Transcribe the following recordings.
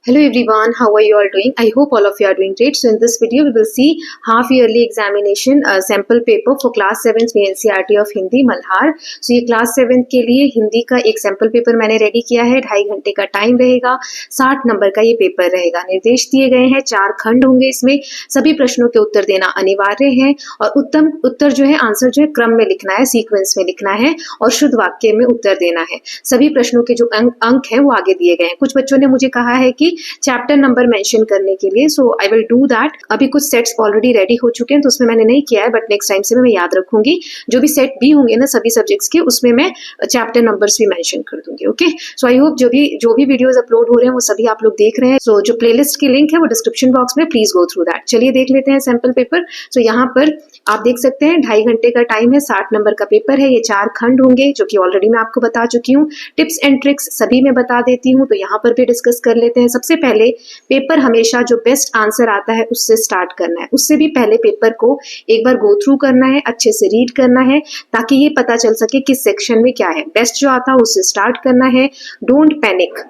Hello everyone, how are you all doing? I hope all of you are doing great. So in this video we will see half yearly examination sample paper for class 7th में NCERT of Hindi Malhar. So ये class 7th के लिए हिंदी का एक sample paper मैंने ready किया है. 2.5 घंटे का टाइम रहेगा. 60 नंबर का ये पेपर रहेगा. निर्देश दिए गए हैं, 4 खंड होंगे. इसमें सभी प्रश्नों के उत्तर देना अनिवार्य है और उत्तम उत्तर जो है आंसर जो है क्रम में लिखना है, सीक्वेंस में लिखना है और शुद्ध वाक्य में उत्तर देना है. सभी प्रश्नों के जो अंक हैं वो आगे दिए गए हैं. कुछ बच्चों ने मुझे कहा है कि चैप्टर नंबर मेंशन करने के लिए, सो आई विल डू दैट. अभी कुछ सेट्स ऑलरेडी रेडी हो चुके हैं तो उसमें मैंने नहीं किया है, बट नेक्स्ट टाइम से मैं याद रखूंगी. जो भी सेट भी होंगे ना सभी सब्जेक्ट्स के, उसमें मैं चैप्टर नंबर्स भी मेंशन कर दूंगी. ओके, सो आई होप जो भी वीडियोस अपलोड हो रहे हैं वो सभी आप लोग देख रहे हैं. सो जो प्लेलिस्ट की लिंक है वो डिस्क्रिप्शन बॉक्स में, प्लीज गो थ्रू दैट. चलिए देख लेते हैं सैंपल पेपर. सो यहाँ पर आप देख सकते हैं 2.5 घंटे का टाइम है. 60 नंबर का पेपर है. ये 4 खंड होंगे जो कि ऑलरेडी मैं आपको बता चुकी हूँ. टिप्स एंड ट्रिक्स सभी मैं बता देती हूँ, तो यहाँ पर भी डिस्कस कर लेते हैं. सबसे पहले पेपर हमेशा जो बेस्ट आंसर आता है उससे स्टार्ट करना है. उससे भी पहले पेपर को एक बार गो थ्रू करना है, अच्छे से रीड करना है ताकि ये पता चल सके किस सेक्शन में क्या है. बेस्ट जो आता है उससे स्टार्ट करना है. Don't panic.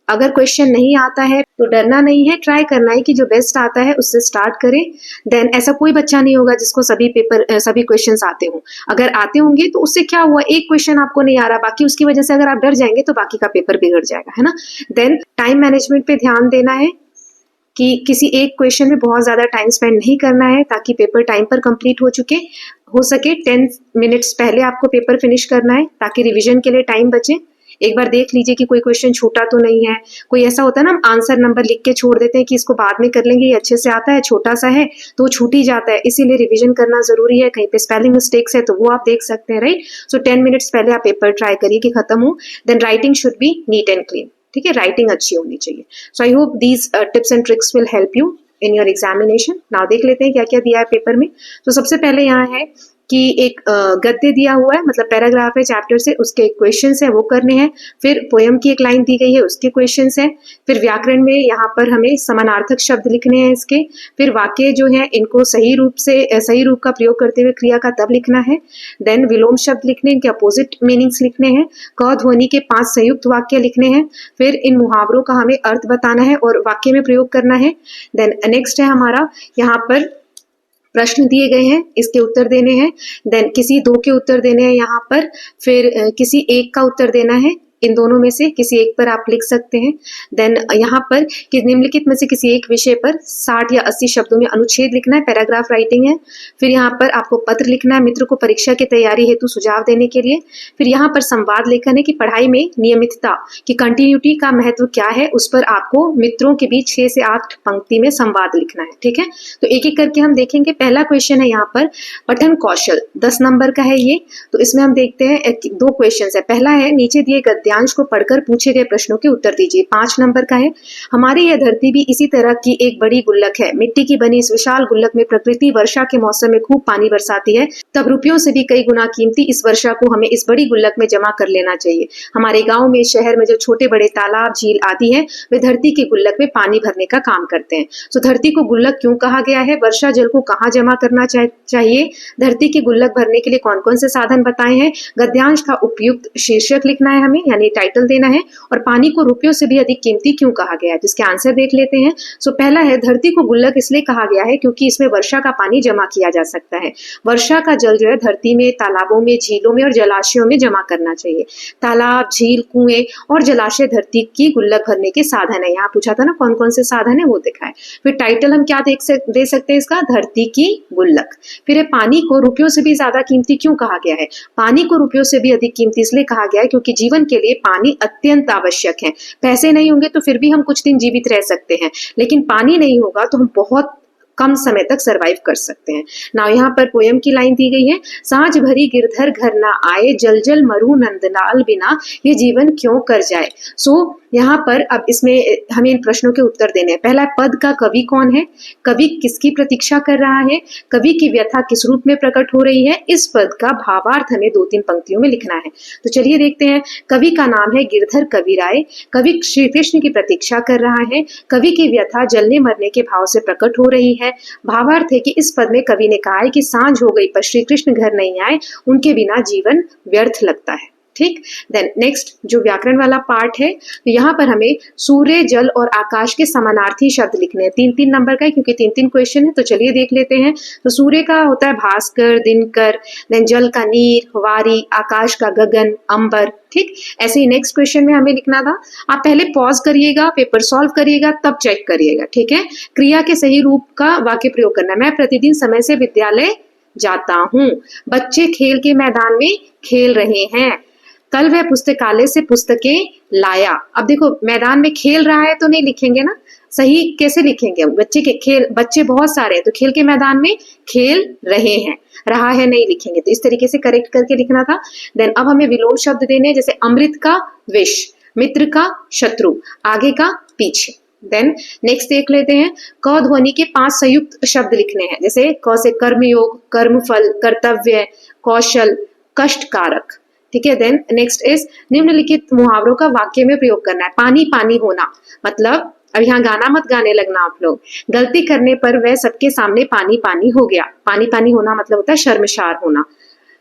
अगर क्वेश्चन नहीं आता है तो डरना नहीं है, ट्राई करना है कि जो बेस्ट आता है उससे स्टार्ट करें. देन ऐसा कोई बच्चा नहीं होगा जिसको सभी क्वेश्चंस आते हों. अगर आते होंगे तो उससे क्या हुआ, एक क्वेश्चन आपको नहीं आ रहा, बाकी उसकी वजह से अगर आप डर जाएंगे तो बाकी का पेपर बिगड़ जाएगा, है ना. देन टाइम मैनेजमेंट पे ध्यान देना है कि किसी एक क्वेश्चन में बहुत ज्यादा टाइम स्पेंड नहीं करना है ताकि पेपर टाइम पर कंप्लीट हो सके. 10 मिनट्स पहले आपको पेपर फिनिश करना है ताकि रिवीजन के लिए टाइम बचे. एक बार देख लीजिए कि कोई क्वेश्चन छूटा तो नहीं है. कोई ऐसा होता है ना, हम आंसर नंबर लिख के छोड़ देते हैं कि इसको बाद में कर लेंगे, ये अच्छे से आता है, छोटा सा है तो छूट ही जाता है. इसीलिए रिवीजन करना जरूरी है. कहीं पे स्पेलिंग मिस्टेक्स है तो वो आप देख सकते हैं, राइट. सो 10 मिनट्स पहले आप पेपर ट्राई करिए कि खत्म हो. Then writing should be neat and clean. ठीक है, राइटिंग अच्छी होनी चाहिए. So I hope these tips and tricks will help you in your examination. Now देख लेते हैं क्या क्या दिया है पेपर में. तो सबसे पहले यहाँ है कि एक गद्य दिया हुआ है, मतलब पैराग्राफ है चैप्टर से, उसके क्वेश्चंस है वो करने हैं. फिर पोयम की एक लाइन दी गई है, उसके क्वेश्चंस है. फिर व्याकरण में यहाँ पर हमें समानार्थक शब्द लिखने हैं इसके. फिर वाक्य जो है इनको सही रूप का प्रयोग करते हुए क्रिया का तब लिखना है. देन विलोम शब्द लिखने, इनके अपोजिट मीनिंग्स लिखने हैं. क ध्वनि के 5 संयुक्त वाक्य लिखने हैं. फिर इन मुहावरों का हमें अर्थ बताना है और वाक्य में प्रयोग करना है. देन नेक्स्ट है हमारा यहाँ पर प्रश्न दिए गए हैं, इसके उत्तर देने हैं. देन किसी 2 के उत्तर देने हैं यहाँ पर. फिर किसी एक का उत्तर देना है. इन दोनों में से किसी एक पर आप लिख सकते हैं. देन यहाँ पर कि निम्नलिखित में से किसी एक विषय पर 60 या 80 शब्दों में अनुच्छेद लिखना है, पैराग्राफ राइटिंग है. फिर यहाँ पर आपको पत्र लिखना है मित्र को परीक्षा की तैयारी हेतु सुझाव देने के लिए. फिर यहाँ पर संवाद लेखन है कि पढ़ाई में नियमितता की कंटिन्यूटी का महत्व क्या है, उस पर आपको मित्रों के बीच 6 से 8 पंक्ति में संवाद लिखना है. ठीक है, तो एक एक करके हम देखेंगे. पहला क्वेश्चन है यहाँ पर पठन कौशल, 10 नंबर का है ये. तो इसमें हम देखते हैं 2 क्वेश्चन है. पहला है नीचे दिए गद्यांश को पढ़कर पूछे गए प्रश्नों के उत्तर दीजिए. 5 नंबर का है हमारी यह धरती भी इसी तरह की एक बड़ी गुल्लक है. मिट्टी की बनी इस विशाल गुल्लक में प्रकृति वर्षा के मौसम में खूब पानी बरसाती है, तब रुपयों से भी कई गुना कीमती इस वर्षा को हमें इस बड़ी गुल्लक में जमा कर लेना चाहिए. हमारे गांव में, शहर में जो छोटे बड़े तालाब, झील आदि है वे धरती की गुल्लक में पानी भरने का काम करते हैं. तो धरती को गुल्लक क्यों कहा गया है, वर्षा जल को कहाँ जमा करना चाहिए, धरती की गुल्लक भरने के लिए कौन कौन से साधन बताए हैं, गद्यांश का उपयुक्त शीर्षक लिखना है हमें, यानी टाइटल देना है, और पानी को रुपयों से भी अधिक कीमती क्यों कहा गया है, जिसके आंसर देख लेते हैं. सो पहला है धरती को गुल्लक इसलिए कहा गया है क्योंकि इसमें वर्षा का पानी जमा किया जा सकता है. वर्षा का जल जो है धरती में, तालाबों में, झीलों में और जलाशयों में जमा करना चाहिए. तालाब, झील, कुएं और जलाशय धरती की गुल्लक भरने के साधन है. यहाँ पूछा था ना कौन कौन से साधन है, वो दिखाए. फिर टाइटल हम क्या दे सकते हैं इसका, धरती की गुल्लक. फिर है पानी को रुपयों से भी ज्यादा कीमती क्यों कहा गया है. पानी को रुपयों से भी अधिक कीमती इसलिए कहा गया है क्योंकि जीवन के लिए पानी अत्यंत आवश्यक है. पैसे नहीं होंगे तो फिर भी हम कुछ दिन जीवित रह सकते हैं, लेकिन पानी नहीं होगा तो हम बहुत कम समय तक सरवाइव कर सकते हैं. ना यहाँ पर पोयम की लाइन दी गई है, सांझ भरी गिरधर घर ना आए, जल जल मरू नंदलाल बिना, ये जीवन क्यों कर जाए. सो यहाँ पर अब इसमें हमें इन प्रश्नों के उत्तर देने हैं. पहला पद का कवि कौन है, कवि किसकी प्रतीक्षा कर रहा है, कवि की व्यथा किस रूप में प्रकट हो रही है, इस पद का भावार्थ हमें 2-3 पंक्तियों में लिखना है. तो चलिए देखते हैं. कवि का नाम है गिरधर कवि राय. कवि श्री कृष्ण की प्रतीक्षा कर रहा है. कवि की व्यथा जलने मरने के भाव से प्रकट हो रही है. भावार्थ है कि इस पद में कवि ने कहा है कि सांझ हो गई पर श्री कृष्ण घर नहीं आए, उनके बिना जीवन व्यर्थ लगता है. ठीक। देन नेक्स्ट जो व्याकरण वाला पार्ट है, तो यहाँ पर हमें सूर्य, जल और आकाश के समानार्थी शब्द लिखने हैं। 3-3 नंबर का है क्योंकि 3-3 क्वेश्चन है, तो चलिए देख लेते हैं। तो सूर्य का होता है भास्कर, दिनकर, देन जल का नीर, वारी, आकाश का गगन, अंबर। ठीक, ऐसे ही नेक्स्ट क्वेश्चन में हमें लिखना था। आप पहले पॉज करिएगा, पेपर सॉल्व करिएगा, तब चेक करिएगा। ठीक है, क्रिया के सही रूप का वाक्य प्रयोग करना है। मैं प्रतिदिन समय से विद्यालय जाता हूँ। बच्चे खेल के मैदान में खेल रहे हैं। कल वह पुस्तकालय से पुस्तकें लाया। अब देखो मैदान में खेल रहा है तो नहीं लिखेंगे ना, सही कैसे लिखेंगे? बच्चे बहुत सारे हैं तो खेल के मैदान में खेल रहे हैं, रहा है नहीं लिखेंगे, तो इस तरीके से करेक्ट करके लिखना था। देन अब हमें विलोम शब्द देने हैं, जैसे अमृत का विष, मित्र का शत्रु, आगे का पीछे। देन नेक्स्ट देख लेते हैं, क ध्वनि के 5 संयुक्त शब्द लिखने हैं, जैसे क से कर्मयोग, कर्मफल, कर्तव्य, कौशल, कष्टकारक। ठीक है। देन नेक्स्ट इज निम्नलिखित मुहावरों का वाक्य में प्रयोग करना है। पानी पानी होना, मतलब अब यहाँ गाना मत गाने लगना आप लोग। गलती करने पर वह सबके सामने पानी पानी हो गया। पानी पानी होना मतलब होता है शर्मसार होना।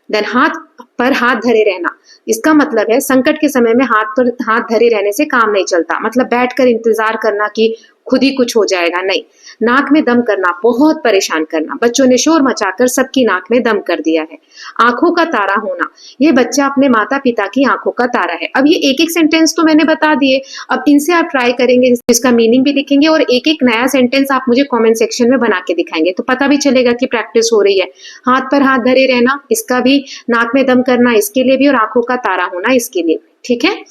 देन हाथ पर हाथ धरे रहना, इसका मतलब है संकट के समय में हाथ पर हाथ धरे रहने से काम नहीं चलता, मतलब बैठकर इंतजार करना कि खुद ही कुछ हो जाएगा, नहीं। नाक में दम करना, बहुत परेशान करना। बच्चों ने शोर मचाकर सबकी नाक में दम कर दिया है। आंखों का तारा होना, ये बच्चा अपने माता पिता की आंखों का तारा है। अब ये एक एक सेंटेंस तो मैंने बता दिए, अब इनसे आप ट्राई करेंगे, इसका मीनिंग भी लिखेंगे और एक एक नया सेंटेंस आप मुझे कमेंट सेक्शन में बना के दिखाएंगे, तो पता भी चलेगा कि प्रैक्टिस हो रही है। हाथ पर हाथ धरे रहना, इसका भी, नाक में दम करना इसके लिए भी, और आंखों का तारा होना इसके लिए। ठीक है।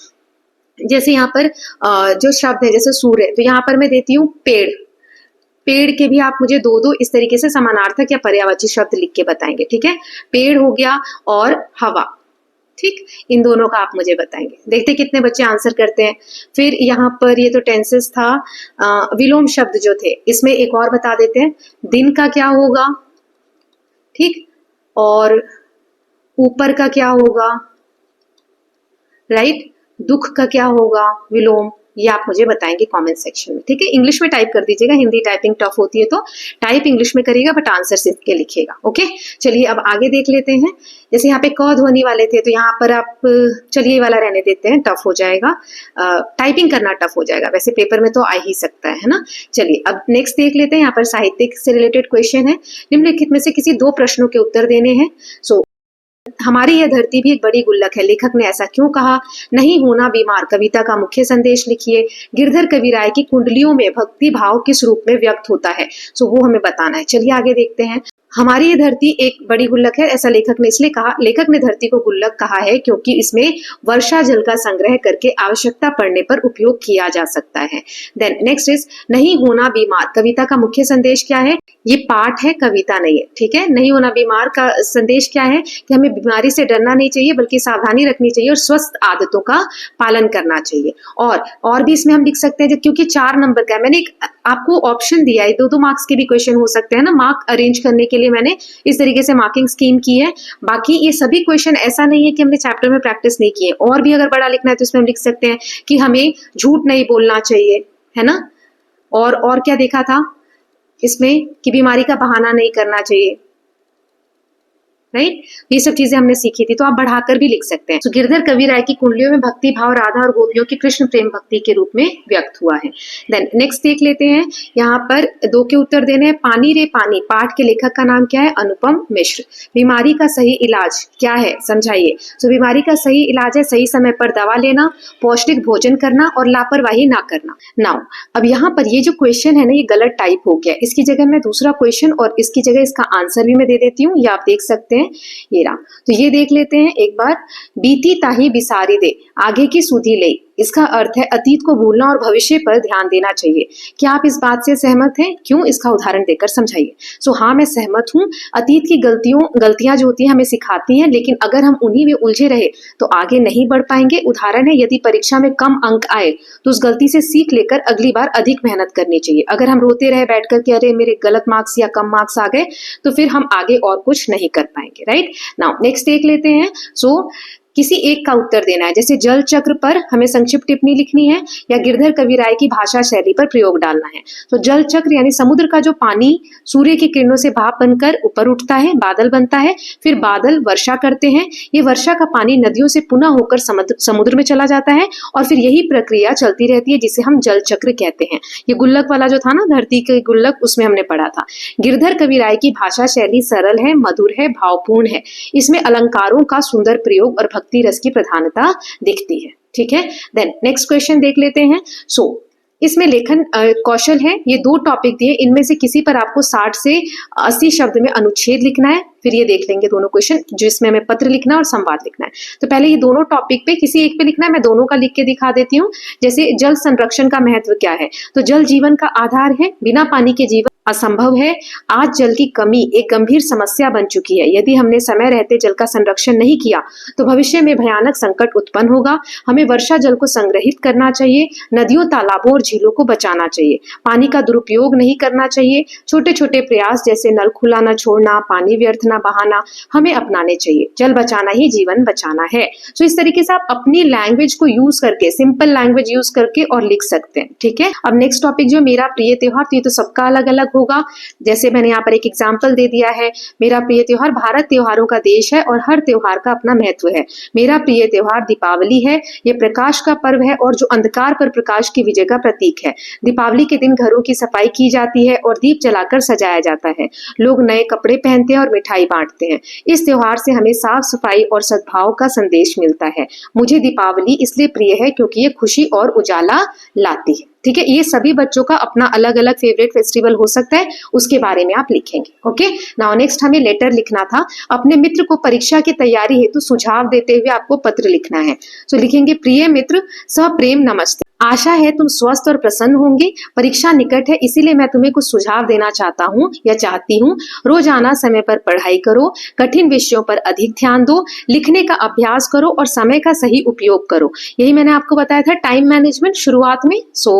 जैसे यहाँ पर जो शब्द है, जैसे सूर्य, तो यहाँ पर मैं देती हूँ पेड़। पेड़ के भी आप मुझे दो इस तरीके से समानार्थक या पर्यायवाची शब्द लिख के बताएंगे। ठीक है, पेड़ हो गया और हवा। ठीक, इन दोनों का आप मुझे बताएंगे। देखते कितने बच्चे आंसर करते हैं। फिर यहाँ पर ये तो टेंसेस था। विलोम शब्द जो थे, इसमें एक और बता देते हैं। दिन का क्या होगा, ठीक, और ऊपर का क्या होगा, राइट, दुख का क्या होगा, विलोम, ये आप मुझे बताएंगे कमेंट सेक्शन में। ठीक है, इंग्लिश में टाइप कर दीजिएगा, हिंदी टाइपिंग टफ होती है तो टाइप इंग्लिश में करिएगा, बट आंसर सीख के लिखिएगा। ओके, चलिए अब आगे देख लेते हैं। जैसे यहाँ पे क ध्वनि वाले थे, तो यहाँ पर आप चलिए ये वाला रहने देते हैं, टफ हो जाएगा, टाइपिंग करना टफ हो जाएगा, वैसे पेपर में तो आ ही सकता है ना। चलिए अब नेक्स्ट देख लेते हैं। यहाँ पर साहित्यिक से रिलेटेड क्वेश्चन है। निम्नलिखित में से किसी 2 प्रश्नों के उत्तर देने हैं। सो हमारी यह धरती भी एक बड़ी गुल्लक है, लेखक ने ऐसा क्यों कहा? नहीं होना बीमार, कविता का मुख्य संदेश लिखिए। गिरधर कविराय की कुंडलियों में भक्ति भाव किस रूप में व्यक्त होता है? सो वो हमें बताना है। चलिए आगे देखते हैं। हमारी ये धरती एक बड़ी गुल्लक है, ऐसा लेखक ने इसलिए कहा। लेखक ने धरती को गुल्लक कहा है क्योंकि इसमें वर्षा जल का संग्रह करके आवश्यकता पड़ने पर उपयोग किया जा सकता है। देन नेक्स्ट इज नहीं होना बीमार, कविता का मुख्य संदेश क्या है? ये पाठ है, कविता नहीं है। ठीक है, नहीं होना बीमार का संदेश क्या है कि हमें बीमारी से डरना नहीं चाहिए, बल्कि सावधानी रखनी चाहिए और स्वस्थ आदतों का पालन करना चाहिए। और भी इसमें हम लिख सकते हैं, क्योंकि 4 नंबर का है, मैंने आपको ऑप्शन दिया है, 2-2 मार्क्स के भी क्वेश्चन हो सकते हैं ना। मार्क अरेंज करने के लिए मैंने इस तरीके से मार्किंग स्कीम की है। बाकी ये सभी क्वेश्चन ऐसा नहीं है कि हमने चैप्टर में प्रैक्टिस नहीं किए, और भी अगर बड़ा लिखना है तो इसमें हम लिख सकते हैं कि हमें झूठ नहीं बोलना चाहिए, है ना। और क्या देखा था इसमें कि बीमारी का बहाना नहीं करना चाहिए, राइट। ये सब चीजें हमने सीखी थी, तो आप बढ़ाकर भी लिख सकते हैं। तो गिरधर कविराय की कुंडलियों में भक्ति भाव राधा और गोपियों की कृष्ण प्रेम भक्ति के रूप में व्यक्त हुआ है। देन नेक्स्ट देख लेते हैं। यहाँ पर 2 के उत्तर देने हैं। पानी रे पानी, पाठ के लेखक का नाम क्या है? अनुपम मिश्र। बीमारी का सही इलाज क्या है, समझाइए। तो बीमारी का सही इलाज है सही समय पर दवा लेना, पौष्टिक भोजन करना और लापरवाही ना करना। नाउ अब यहाँ पर ये जो क्वेश्चन है ना, ये गलत टाइप हो गया। इसकी जगह मैं दूसरा क्वेश्चन और इसकी जगह इसका आंसर भी मैं दे देती हूँ, ये आप देख सकते हैं। ये रहा, तो ये देख लेते हैं एक बार। बीती ताही बिसारी दे, आगे की सुधी ले, इसका अर्थ है अतीत को भूलना और भविष्य पर ध्यान देना चाहिए। क्या आप इस बात से सहमत हैं? क्यों? इसका उदाहरण देकर समझाइए। सो हाँ, मैं सहमत हूँ। अतीत की गलतियां जो होती हैं हमें सिखाती हैं, लेकिन अगर हम उन्हीं में उलझे रहे तो आगे नहीं बढ़ पाएंगे। उदाहरण है, यदि परीक्षा में कम अंक आए तो उस गलती से सीख लेकर अगली बार अधिक मेहनत करनी चाहिए। अगर हम रोते रहे बैठ कर कि अरे मेरे गलत मार्क्स या कम मार्क्स आ गए, तो फिर हम आगे और कुछ नहीं कर पाएंगे, राइट। नाउ नेक्स्ट देख लेते हैं। सो किसी एक का उत्तर देना है। जैसे जल चक्र पर हमें संक्षिप्त टिप्पणी लिखनी है या गिरधर कवि राय की भाषा शैली पर प्रयोग डालना है। तो जल चक्र यानी समुद्र का जो पानी सूर्य की किरणों से भाप बनकर ऊपर उठता है, बादल बनता है, फिर बादल वर्षा करते हैं, ये वर्षा का पानी नदियों से पुनः होकर समुद्र में चला जाता है और फिर यही प्रक्रिया चलती रहती है जिसे हम जल चक्र कहते हैं। ये गुल्लक वाला जो था ना, धरती के गुल्लक, उसमें हमने पढ़ा था। गिरधर कवि राय की भाषा शैली सरल है, मधुर है, भावपूर्ण है। इसमें अलंकारों का सुंदर प्रयोग और भक्ति रस की प्रधानता दिखती है। ठीक है, देन नेक्स्ट क्वेश्चन देख लेते हैं। इसमें लेखन कौशल है, ये 2 टॉपिक दिए, इनमें से किसी पर आपको 60 से 80 शब्द में अनुच्छेद लिखना है। फिर ये देख लेंगे दोनों क्वेश्चन जिसमें हमें पत्र लिखना है और संवाद लिखना है। तो पहले ये दोनों टॉपिक पे किसी एक पे लिखना है, मैं दोनों का लिख के दिखा देती हूँ। जैसे जल संरक्षण का महत्व क्या है, तो जल जीवन का आधार है, बिना पानी के जीवन असंभव है। आज जल की कमी एक गंभीर समस्या बन चुकी है। यदि हमने समय रहते जल का संरक्षण नहीं किया तो भविष्य में भयानक संकट उत्पन्न होगा। हमें वर्षा जल को संग्रहित करना चाहिए, नदियों, तालाबों और झीलों को बचाना चाहिए, पानी का दुरुपयोग नहीं करना चाहिए। छोटे छोटे प्रयास जैसे नल खुला न छोड़ना, पानी व्यर्थ न बहाना हमें अपनाने चाहिए। जल बचाना ही जीवन बचाना है। तो इस तरीके से आप अपनी लैंग्वेज को यूज करके, सिंपल लैंग्वेज यूज करके और लिख सकते हैं। ठीक है, अब नेक्स्ट टॉपिक जो मेरा प्रिय त्योहार, तो ये तो सबका अलग अलग होगा। जैसे मैंने यहाँ पर एक एग्जाम्पल दे दिया है, मेरा प्रिय त्योहार, भारत त्योहारों का देश है और हर त्योहार का अपना महत्व है। मेरा प्रिय त्योहार दीपावली है। ये प्रकाश का पर्व है और जो अंधकार पर प्रकाश की विजय का प्रतीक है। दीपावली के दिन घरों की सफाई की जाती है और दीप जलाकर सजाया जाता है। लोग नए कपड़े पहनते हैं और मिठाई बांटते हैं। इस त्योहार से हमें साफ सफाई और सद्भाव का संदेश मिलता है। मुझे दीपावली इसलिए प्रिय है क्योंकि ये खुशी और उजाला लाती है। ठीक है, ये सभी बच्चों का अपना अलग अलग फेवरेट फेस्टिवल हो सकता है, उसके बारे में आप लिखेंगे। ओके, नाउ नेक्स्ट हमें लेटर लिखना था। अपने मित्र को परीक्षा की तैयारी हेतु सुझाव देते हुए आपको पत्र लिखना है। तो लिखेंगे, प्रिय मित्र, सप्रेम नमस्ते। आशा है तुम स्वस्थ और प्रसन्न होंगे। परीक्षा निकट है, इसीलिए मैं तुम्हें कुछ सुझाव देना चाहता हूँ या चाहती हूँ। रोजाना समय पर पढ़ाई करो, कठिन विषयों पर अधिक ध्यान दो, लिखने का अभ्यास करो और समय का सही उपयोग करो। यही मैंने आपको बताया था, टाइम मैनेजमेंट शुरुआत में।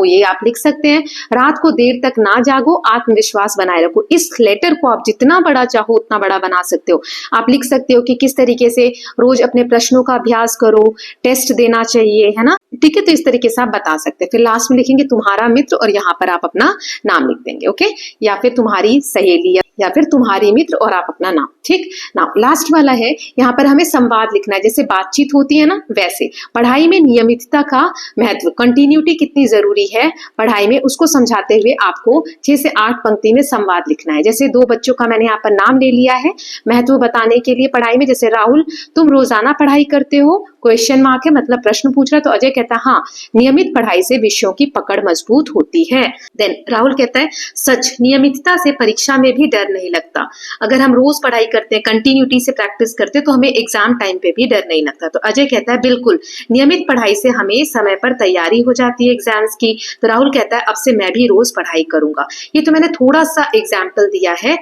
ये आप लिख सकते हैं। रात को देर तक ना जागो, आत्मविश्वास बनाए रखो। इस लेटर को आप जितना बड़ा चाहो उतना बड़ा बना सकते हो। आप लिख सकते हो कि किस तरीके से रोज अपने प्रश्नों का अभ्यास करो, टेस्ट देना चाहिए, है ना। ठीक है, तो इस तरीके से आप बता सकते हैं। फिर लास्ट में लिखेंगे तुम्हारा मित्र और यहाँ पर आप अपना नाम लिख देंगे। ओके, या फिर तुम्हारी सहेली या फिर तुम्हारी मित्र और आप अपना नाम। ठीक ना, लास्ट वाला है, यहाँ पर हमें संवाद लिखना है। जैसे बातचीत होती है ना, वैसे पढ़ाई में नियमितता का महत्व, कंटिन्यूटी कितनी जरूरी है पढ़ाई में, उसको समझाते हुए आपको 6 से 8 पंक्ति में संवाद लिखना है। जैसे 2 बच्चों का मैंने यहाँ पर नाम ले लिया है महत्व बताने के लिए पढ़ाई में। जैसे राहुल, तुम रोजाना पढ़ाई करते हो? क्वेश्चन मार्क है, मतलब प्रश्न पूछ रहा है। तो अजय कहता है, हाँ, नियमित पढ़ाई से विषयों की पकड़ मजबूत होती है। देन राहुल कहता है, सच, नियमितता से परीक्षा में भी डर नहीं लगता। अगर हम रोज पढ़ाई करते हैं, कंटिन्यूटी से प्रैक्टिस करते हैं, तो हमें एग्जाम टाइम पे भी डर नहीं लगता। तो अजय कहता है, बिल्कुल, नियमित पढ़ाई से हमें समय पर तैयारी हो जाती है एग्जाम्स की। तो राहुल कहता है, अब से मैं भी रोज पढ़ाई करूंगा। ये तो मैंने थोड़ा सा एग्जाम्पल दिया है।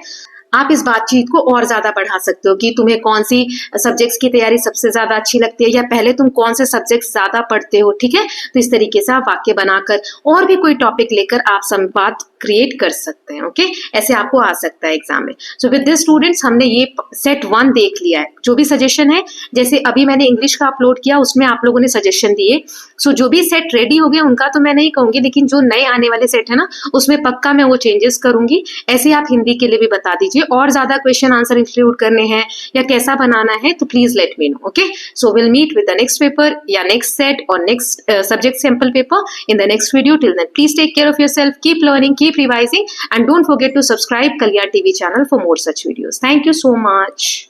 आप इस बातचीत को और ज्यादा बढ़ा सकते हो कि तुम्हें कौन सी सब्जेक्ट्स की तैयारी सबसे ज्यादा अच्छी लगती है, या पहले तुम कौन से सब्जेक्ट्स ज्यादा पढ़ते हो। ठीक है, तो इस तरीके से आप वाक्य बनाकर और भी कोई टॉपिक लेकर आप संवाद क्रिएट कर सकते हैं। ओके, ऐसे आपको आ सकता है एग्जाम में। सो विद दिस स्टूडेंट्स, हमने ये सेट 1 देख लिया है। जो भी सजेशन है, जैसे अभी मैंने इंग्लिश का अपलोड किया, उसमें आप लोगों ने सजेशन दिए। सो जो भी सेट रेडी हो गया उनका तो मैं नहीं कहूंगी, लेकिन जो नए आने वाले सेट है ना, उसमें पक्का मैं वो चेंजेस करूंगी। ऐसे आप हिंदी के लिए भी बता दीजिए। और ज्यादा क्वेश्चन आंसर इंक्लूड करने हैं या कैसा बनाना है, तो please let me know. Okay, so will meet with the next paper या नेक्स्ट सेट और next subject sample paper in the next video. Till then, please take care of yourself, keep learning, keep revising, and don't forget to subscribe Kalyan TV channel for more such videos. Thank you so much.